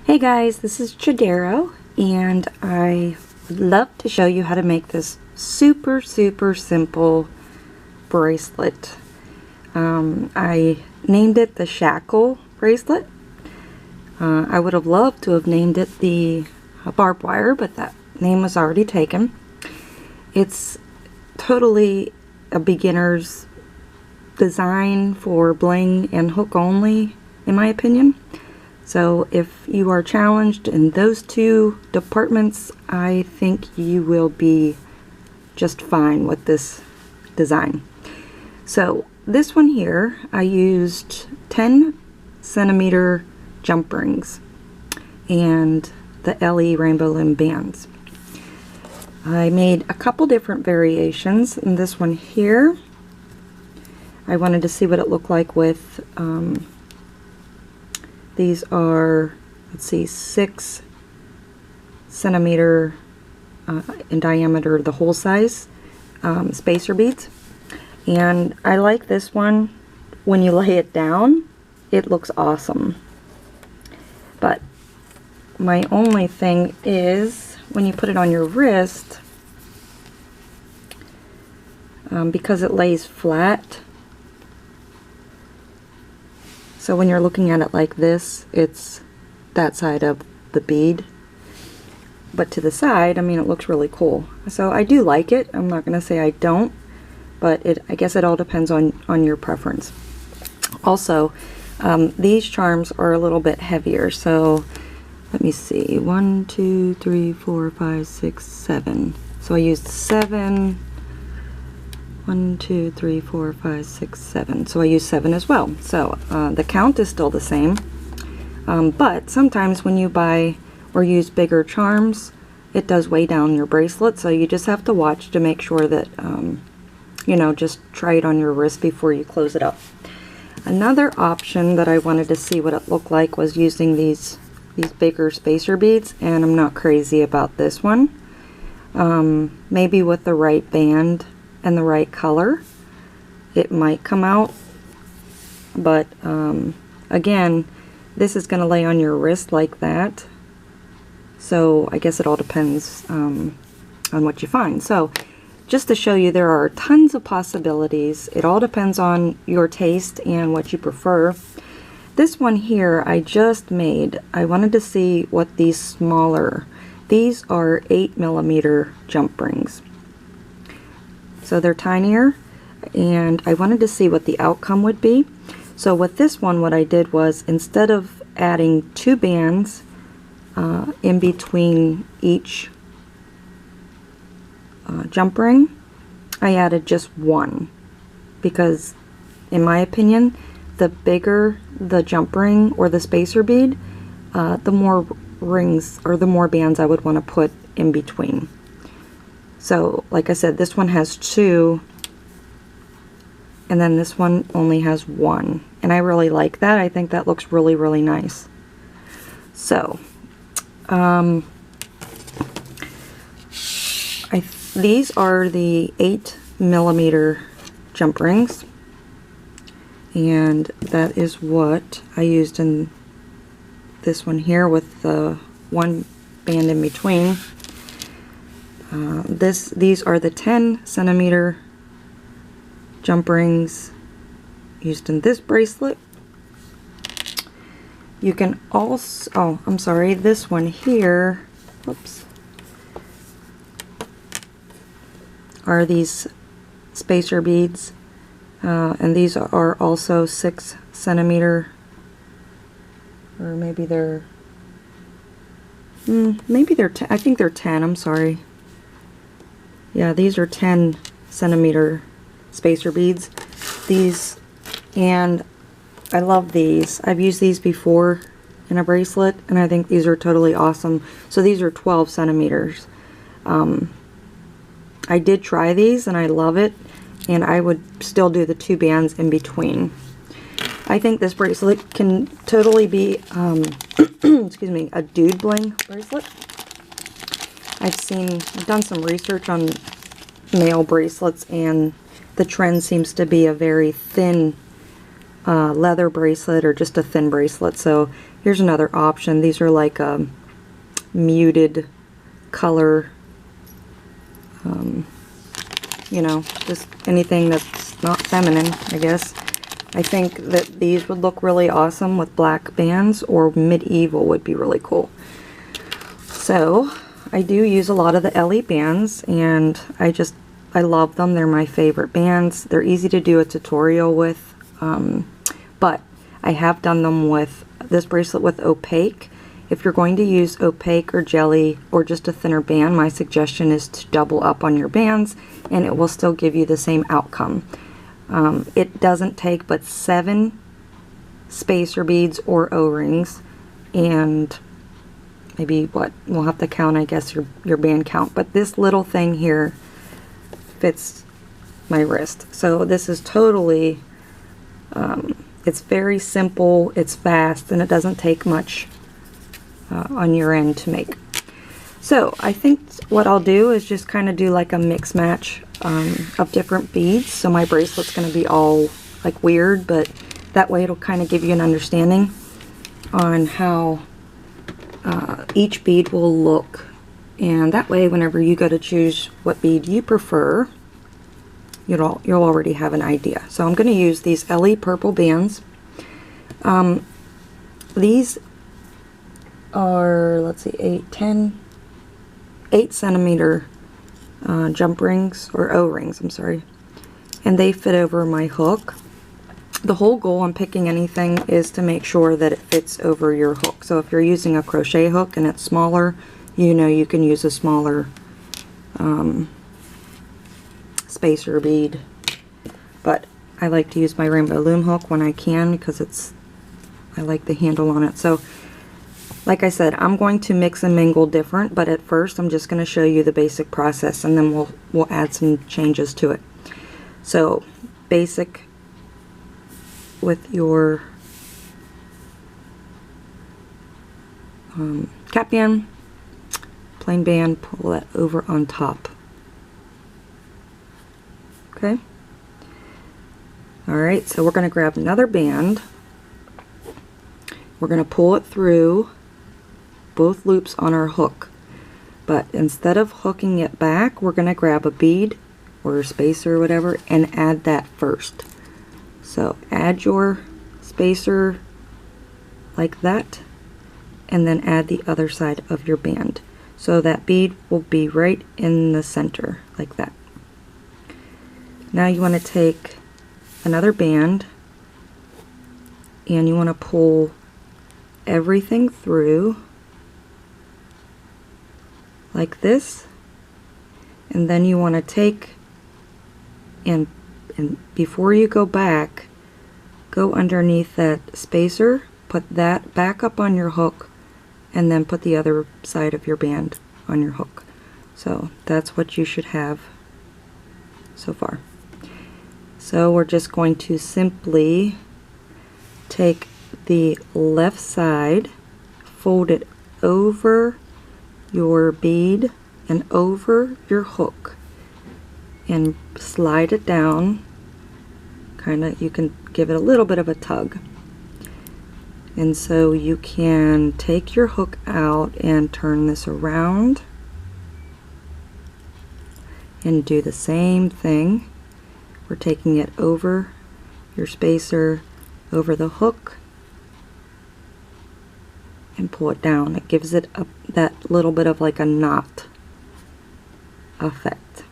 Hey guys, this is Chidero, and I would love to show you how to make this super simple bracelet. I named it the Shackle bracelet. I would have loved to have named it the barbed wire, but that name was already taken. It's totally a beginner's design for bling and hook only, in my opinion. So if you are challenged in those two departments, I think you will be just fine with this design. So this one here, I used 10cm jump rings and the LE rainbow limb bands. I made a couple different variations. In this one here, I wanted to see what it looked like with these are, let's see, 6cm in diameter, the whole size spacer beads. And I like this one. When you lay it down, it looks awesome. But my only thing is, when you put it on your wrist, because it lays flat, so when you're looking at it like this, it's that side of the bead. But to the side, I mean, it looks really cool. So I do like it. I'm not going to say I don't, but I guess it all depends on your preference. Also, these charms are a little bit heavier. So let me see. 1, 2, 3, 4, 5, 6, 7. So I used 7. 1, 2, 3, 4, 5, 6, 7. So I use 7 as well. So the count is still the same. But sometimes when you buy or use bigger charms, it does weigh down your bracelet. So you just have to watch to make sure that, you know, just try it on your wrist before you close it up. Another option that I wanted to see what it looked like was using these bigger spacer beads, and I'm not crazy about this one. Maybe with the right band and the right color, it might come out. But again, this is going to lay on your wrist like that. So I guess it all depends on what you find. So just to show you, there are tons of possibilities. It all depends on your taste and what you prefer. This one here I just made. I wanted to see what these smaller, these are 8mm jump rings. So they're tinier, and I wanted to see what the outcome would be. So with this one, what I did was, instead of adding 2 bands in between each jump ring, I added just 1, because in my opinion, the bigger the jump ring or the spacer bead, the more rings or the more bands I would want to put in between. So like I said, this one has 2, and then this one only has 1, and I really like that. I think that looks really nice. So these are the 8mm jump rings, and that is what I used in this one here with the 1 band in between. These are the 10cm jump rings used in this bracelet. You can also, oh, I'm sorry, this one here, whoops, are these spacer beads, and these are also 6cm, or maybe they're, I think they're 10, I'm sorry. Yeah, these are 10cm spacer beads. These, and I love these. I've used these before in a bracelet, and I think these are totally awesome. So these are 12cm. I did try these, and I love it, and I would still do the 2 bands in between. I think this bracelet can totally be, excuse me, a dude bling bracelet. I've done some research on male bracelets, and the trend seems to be a very thin leather bracelet, or just a thin bracelet. So Here's another option. These are like a muted color, you know, just anything that's not feminine, I guess. I think that these would look really awesome with black bands, or medieval would be really cool. So I do use a lot of the LE bands, and I love them. They're my favorite bands. They're easy to do a tutorial with, but I have done them with this bracelet with opaque. If you're going to use opaque or jelly or just a thinner band, my suggestion is to double up on your bands, and it will still give you the same outcome. It doesn't take but 7 spacer beads or O-rings, and maybe what, we'll have to count, I guess, your band count, but this little thing here fits my wrist. So this is totally, it's very simple, it's fast, and it doesn't take much on your end to make. So I think what I'll do is just kind of do like a mix match of different beads. So my bracelet's going to be all like weird, but that way it'll kind of give you an understanding on how each bead will look, and that way whenever you go to choose what bead you prefer, you'll already have an idea. So I'm going to use these LE purple bands. These are, let's see, 8 centimeter jump rings, or O-rings, I'm sorry, and they fit over my hook. The whole goal on picking anything is to make sure that it fits over your hook. So if you're using a crochet hook and it's smaller, you know you can use a smaller spacer bead. But I like to use my rainbow loom hook when I can, because I like the handle on it. So like I said, I'm going to mix and mingle different, but at first I'm just going to show you the basic process, and then we'll add some changes to it. So basic with your cap band, plain band, pull that over on top. Okay. Alright, so we're going to grab another band. We're going to pull it through both loops on our hook, but instead of hooking it back, we're going to grab a bead or a spacer or whatever and add that first. So add your spacer like that, and then add the other side of your band. So that bead will be right in the center, like that. Now you want to take another band, and you want to pull everything through like this, and then you want to take and before you go back, go underneath that spacer, put that back up on your hook, and then put the other side of your band on your hook. So that's what you should have so far. So we're just going to simply take the left side, fold it over your bead and over your hook, and slide it down. Kinda, you can give it a little bit of a tug. And so you can take your hook out and turn this around and do the same thing. We're taking it over your spacer, over the hook, and pull it down. It gives it that little bit of like a knot effect.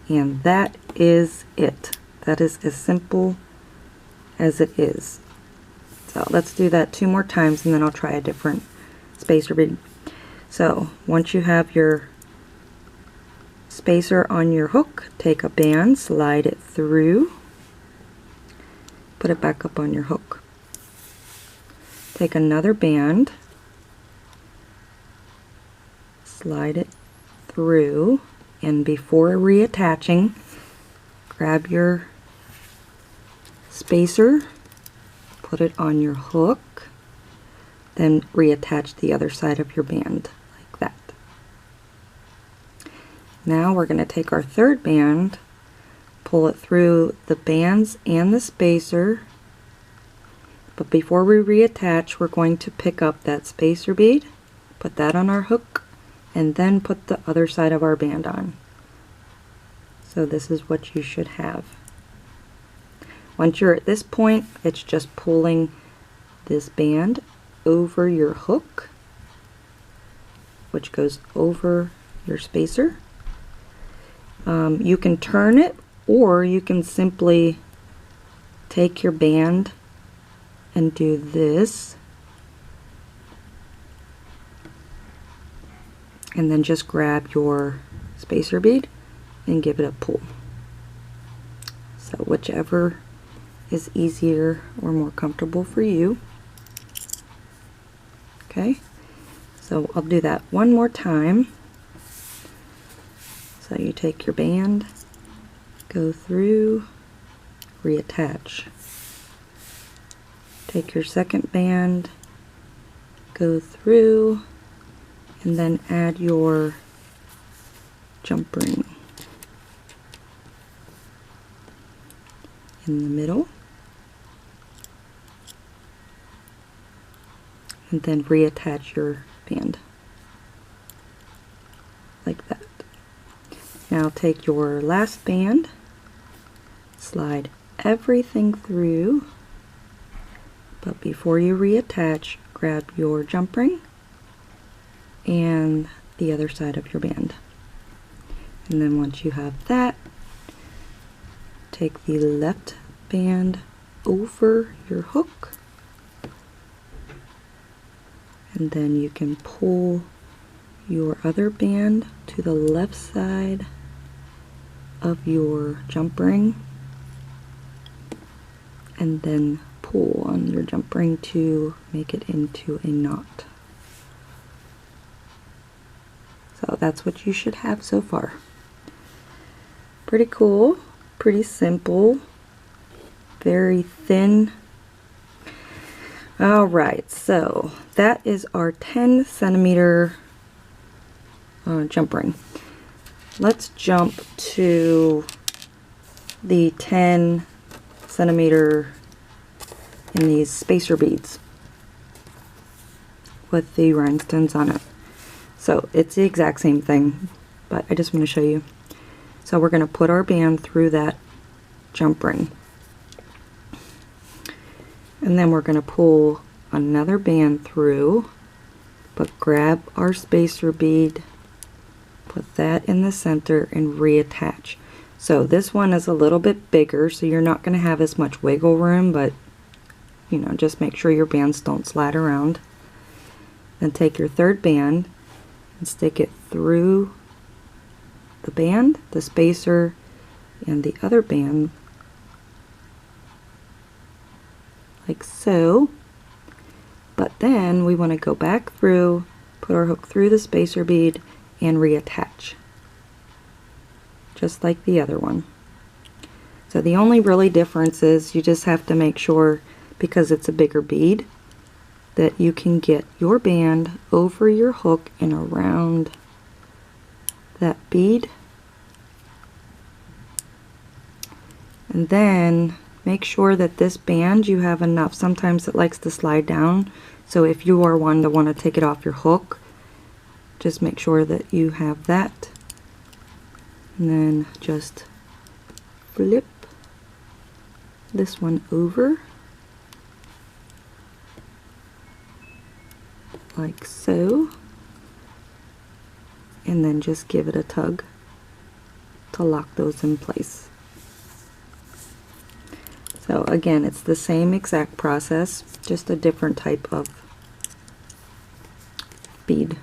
And that is it. That is as simple as it is. So let's do that 2 more times, and then I'll try a different spacer bead. So once you have your spacer on your hook, take a band, slide it through, put it back up on your hook. Take another band, slide it through, and before reattaching, grab your spacer, put it on your hook, then reattach the other side of your band like that. Now we're going to take our third band, pull it through the bands and the spacer, But before we reattach, we're going to pick up that spacer bead, put that on our hook, and then put the other side of our band on. So this is what you should have. Once you're at this point, it's just pulling this band over your hook, which goes over your spacer. You can turn it, or you can simply take your band and do this, and then just grab your spacer bead and give it a pull. So whichever is easier or more comfortable for you. Okay, so I'll do that one more time. So you take your band, go through, reattach. Take your second band, go through, and then add your jump ring in the middle, and then reattach your band like that. Now take your last band, slide everything through, but before you reattach, grab your jump ring and the other side of your band. And then once you have that, take the left band over your hook, and then you can pull your other band to the left side of your jump ring, and then pull on your jump ring to make it into a knot. So that's what you should have so far. Pretty cool, pretty simple, very thin. Alright, so that is our 10 centimeter jump ring. Let's jump to the 10 centimeter in these spacer beads with the rhinestones on it. So it's the exact same thing, but I just want to show you. So we're going to put our band through that jump ring, and then we're going to pull another band through, but grab our spacer bead, put that in the center, and reattach. So this one is a little bit bigger, so you're not going to have as much wiggle room, but you know, just make sure your bands don't slide around. Then take your third band and stick it through the band, the spacer, and the other band, like so. But then we want to go back through, put our hook through the spacer bead, and reattach, just like the other one. So the only really difference is you just have to make sure, because it's a bigger bead, that you can get your band over your hook and around that bead. And then make sure that this band, you have enough. Sometimes it likes to slide down, so if you are one to want to take it off your hook, just make sure that you have that, and then just flip this one over like so, and then just give it a tug to lock those in place. So again, it's the same exact process, just a different type of bead.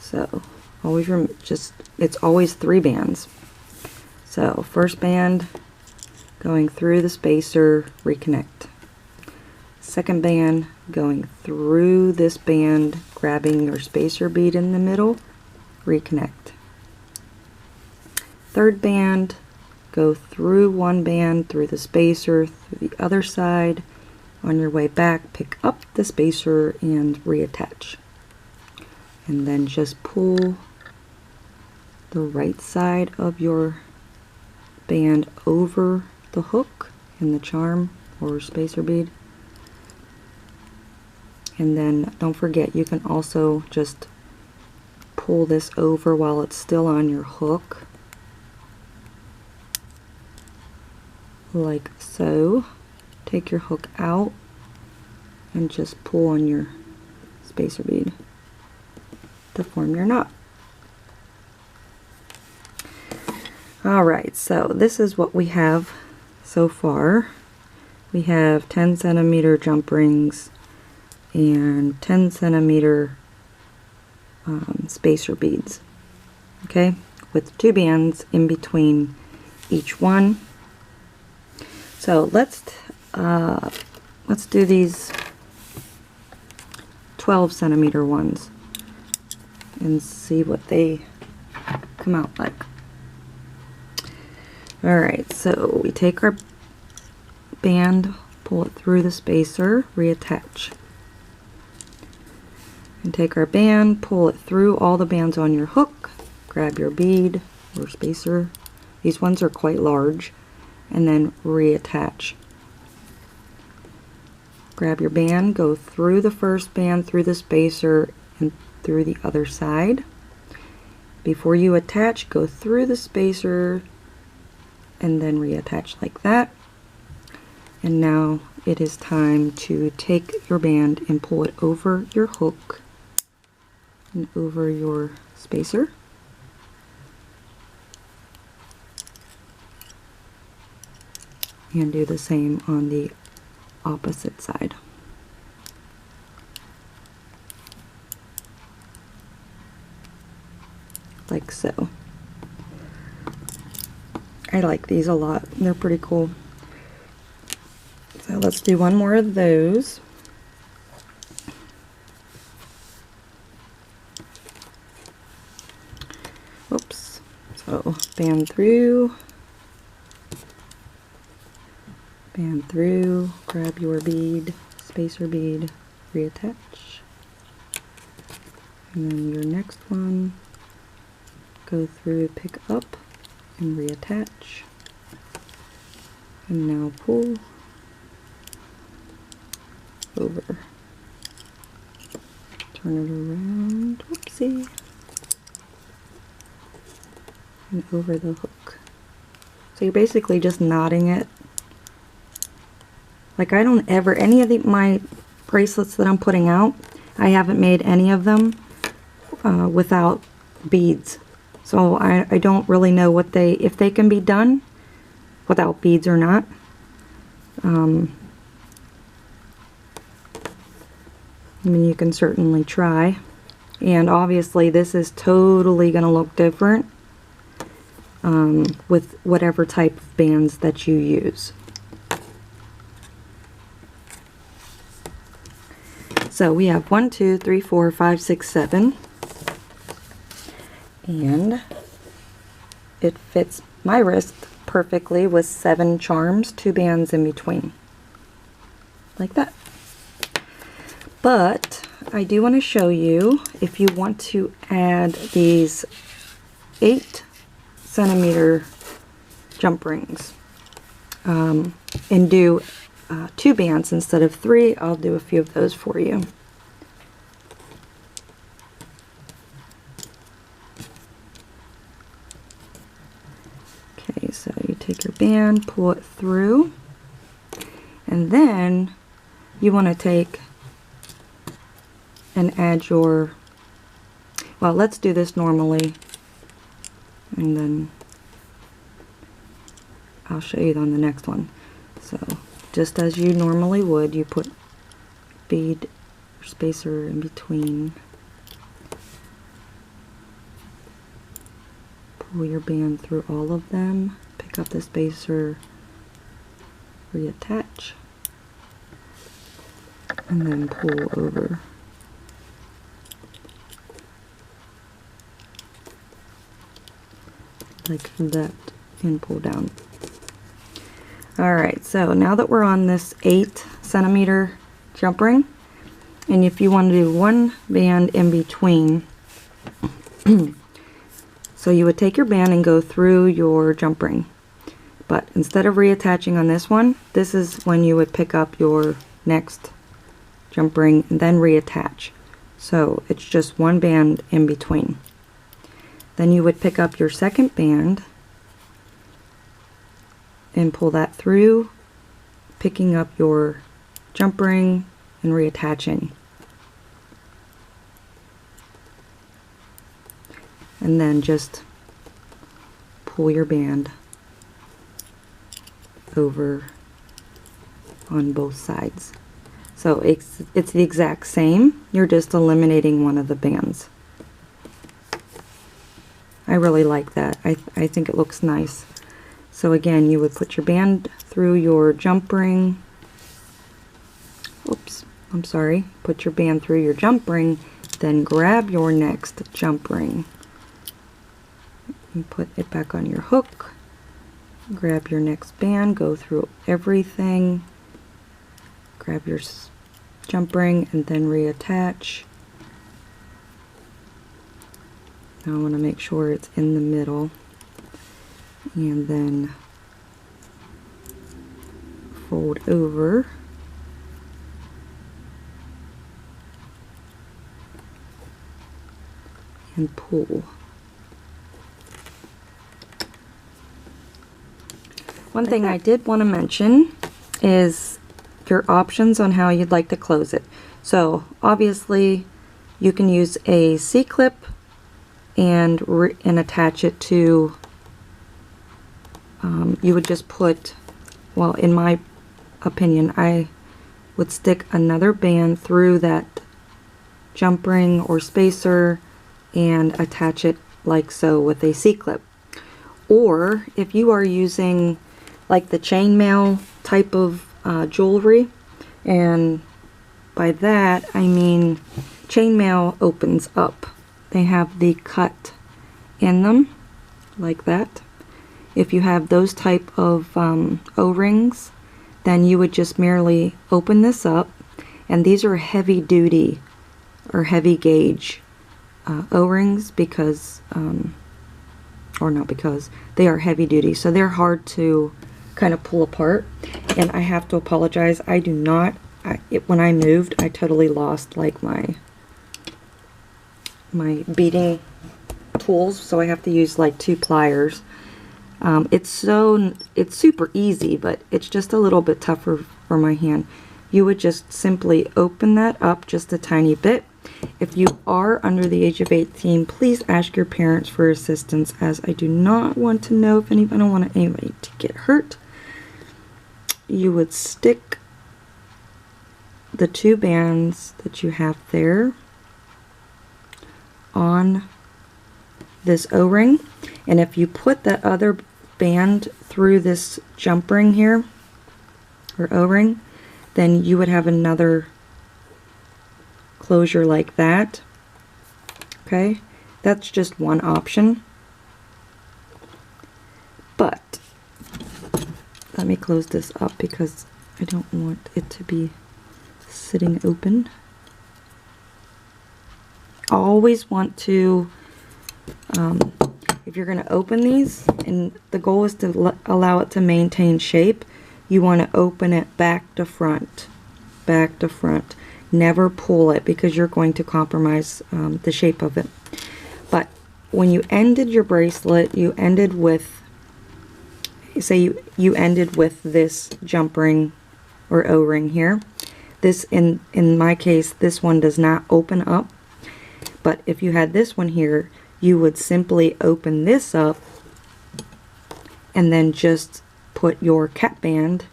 So always it's always 3 bands. So first band going through the spacer, reconnect. Second band going through this band, grabbing your spacer bead in the middle, reconnect. Third band, go through one band, through the spacer, through the other side. On your way back, pick up the spacer and reattach. And then just pull the right side of your band over the hook in the charm or spacer bead, And then don't forget, you can also just pull this over while it's still on your hook, like so. Take your hook out and just pull on your spacer bead to form your knot. Alright, so this is what we have so far. We have 10 centimeter jump rings and 10 centimeter spacer beads, okay, with 2 bands in between each one. So let's do these 12 centimeter ones and see what they come out like. Alright, so we take our band, pull it through the spacer, reattach. And take our band, pull it through all the bands on your hook, grab your bead or spacer. These ones are quite large. And then reattach. Grab your band, go through the first band, through the spacer, and through the other side. Before you attach, go through the spacer and then reattach like that. And now it is time to take your band and pull it over your hook and over your spacer. And do the same on the opposite side. Like so. I like these a lot. They're pretty cool. So let's do one more of those. Oops. So band through, grab your bead, spacer bead, reattach. And then your next one, go through, pick up, and reattach. And now pull over. Turn it around, whoopsie, and over the hook. So you're basically just knotting it. Like I don't ever, any of my bracelets that I'm putting out, I haven't made any of them without beads. So I don't really know what if they can be done without beads or not. I mean, you can certainly try. And obviously this is totally going to look different with whatever type of bands that you use. So we have 1, 2, 3, 4, 5, 6, 7. And it fits my wrist perfectly with 7 charms, 2 bands in between. Like that. But I do want to show you, if you want to add these 8 centimeter jump rings and do 2 bands instead of 3, I'll do a few of those for you. Okay, so you take your band, pull it through, and then you want to take and add your, well, let's do this normally, and then I'll show you on the next one. So just as you normally would, you put bead or spacer in between, pull your band through all of them, pick up the spacer, reattach, and then pull over. Like that, and pull down. Alright, so now that we're on this 8 centimeter jump ring, and if you want to do 1 band in between, so you would take your band and go through your jump ring, but instead of reattaching on this one, this is when you would pick up your next jump ring, and then reattach. So it's just one band in between. Then you would pick up your second band and pull that through, picking up your jump ring and reattaching. And then just pull your band over on both sides. So it's the exact same, you're just eliminating one of the bands. I really like that. I think it looks nice. So again, you would put your band through your jump ring. Oops, I'm sorry. Put your band through your jump ring, then grab your next jump ring and put it back on your hook. Grab your next band, go through everything, grab your jump ring, and then reattach. Now I want to make sure it's in the middle, and then fold over and pull. One thing I did want to mention is your options on how you'd like to close it. So obviously you can use a C-clip and attach it to, you would just put, well, in my opinion, I would stick another band through that jump ring or spacer and attach it like so with a C-clip. Or if you are using like the chainmail type of jewelry, and by that I mean chainmail opens up. They have the cut in them like that. If you have those type of O-rings, then you would just merely open this up, and these are heavy duty or heavy gauge O-rings because, or not because, they are heavy duty, so they're hard to kind of pull apart. And I have to apologize, I do not, when I moved, I totally lost like my beading tools, so I have to use like 2 pliers. It's super easy, but it's just a little bit tougher for my hand. You would just simply open that up just a tiny bit. If you are under the age of 18, please ask your parents for assistance, as I do not want to know if anybody, I don't want anybody to get hurt. You would stick the 2 bands that you have there on this O-ring, and if you put that other band through this jump ring here, or O-ring, then you would have another closure like that. Okay, that's just one option, but let me close this up because I don't want it to be sitting open. Always want to, if you're going to open these, and the goal is to allow it to maintain shape, you want to open it back to front, back to front. Never pull it because you're going to compromise the shape of it. But when you ended your bracelet, you ended with, say you ended with this jump ring or O-ring here. This, in my case, this one does not open up. But if you had this one here, you would simply open this up and then just put your cap band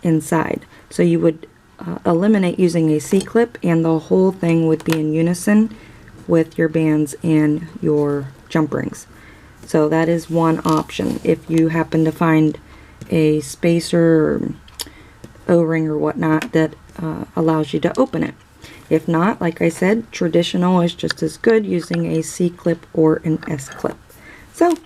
inside. So you would eliminate using a C-clip, and the whole thing would be in unison with your bands and your jump rings. So that is one option if you happen to find a spacer or O-ring or whatnot that allows you to open it. If not, like I said, traditional is just as good using a C-clip or an S-clip. So,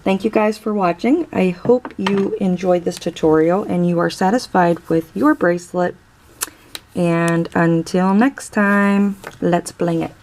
thank you guys for watching. I hope you enjoyed this tutorial and you are satisfied with your bracelet. And until next time, let's bling it.